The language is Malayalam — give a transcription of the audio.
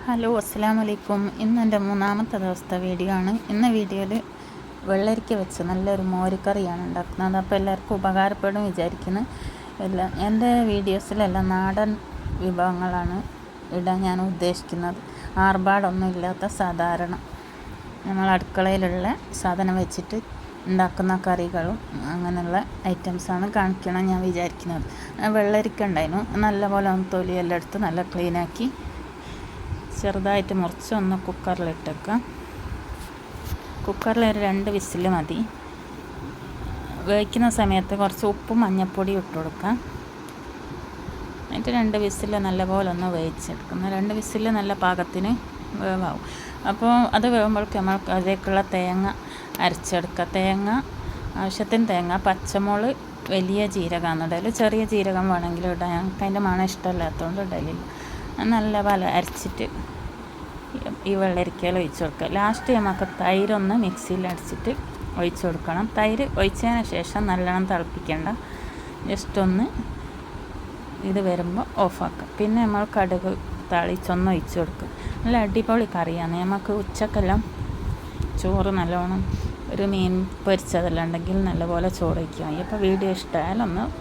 ഹലോ അസ്സലാമു അലൈക്കും. ഇന്ന് എൻ്റെ മൂന്നാമത്തെ ദിവസത്തെ വീഡിയോ ആണ്. ഇന്ന് വീഡിയോയിൽ വെള്ളരിക്ക വെച്ച് നല്ലൊരു മോരുകറിയാണ് ഉണ്ടാക്കുന്നത്. അപ്പോൾ എല്ലാവർക്കും ഉപകാരപ്പെടും വിചാരിക്കുന്നു. എല്ലാം എൻ്റെ വീഡിയോസിലെല്ലാം നാടൻ വിഭവങ്ങളാണ് ഇടാൻ ഞാൻ ഉദ്ദേശിക്കുന്നത്. ആർഭാടൊന്നും ഇല്ലാത്ത സാധാരണ നമ്മൾ അടുക്കളയിലുള്ള സാധനം വെച്ചിട്ട് ഉണ്ടാക്കുന്ന കറികളും അങ്ങനെയുള്ള ഐറ്റംസാണ് കാണിക്കണം ഞാൻ വിചാരിക്കുന്നത്. വെള്ളരിക്ക ഉണ്ടായിരുന്നു, നല്ലപോലെ ഒന്ന് തൊലിയെല്ലാം എടുത്ത് നല്ല ക്ലീനാക്കി ചെറുതായിട്ട് മുറിച്ച് ഒന്ന് കുക്കറിലിട്ടേക്കാം. കുക്കറിൽ ഒരു 2 വിസിൽ മതി. വേവിക്കുന്ന സമയത്ത് കുറച്ച് ഉപ്പും മഞ്ഞൾപ്പൊടിയും ഇട്ട് കൊടുക്കാം. എന്നിട്ട് 2 വിസിൽ നല്ലപോലെ ഒന്ന് വേവിച്ചെടുക്കണം. 2 വിസിൽ നല്ല പാകത്തിന് വേവാവും. അപ്പോൾ അത് വേവുമ്പോഴേക്ക് നമ്മൾക്ക് അതിലേക്കുള്ള തേങ്ങ അരച്ചെടുക്കുക. തേങ്ങ ആവശ്യത്തിന് തേങ്ങ, പച്ചമുളക്, വലിയ ജീരകമാണ് ഇടൽ. ചെറിയ ജീരകം വേണമെങ്കിൽ ഇടാം. ഞങ്ങൾക്ക് അതിൻ്റെ മണം ഇഷ്ടമില്ലാത്തതുകൊണ്ട് ഇടലില്ല. നല്ല പോലെ അരച്ചിട്ട് ഈ വെള്ളരിക്കയിൽ ഒഴിച്ച് കൊടുക്കുക. ലാസ്റ്റ് നമുക്ക് തൈരൊന്ന് മിക്സിയിൽ അടിച്ചിട്ട് ഒഴിച്ച് കൊടുക്കണം. തൈര് ഒഴിച്ചതിന് ശേഷം നല്ലോണം തിളപ്പിക്കേണ്ട, ജസ്റ്റ് ഒന്ന് ഇത് വരുമ്പോൾ ഓഫാക്കുക. പിന്നെ നമ്മൾ കടുക് താളിച്ചൊന്ന് ഒഴിച്ച് കൊടുക്കുക. നല്ല അടിപൊളി കറിയാണ്. നമുക്ക് ഉച്ചക്കെല്ലാം ചോറ് നല്ലോണം ഒരു മീൻ പൊരിച്ചതെല്ലാം ഉണ്ടെങ്കിൽ നല്ലപോലെ ചോറ് വയ്ക്കുക. അപ്പോൾ വീഡിയോ ഇഷ്ടമായാലൊന്ന്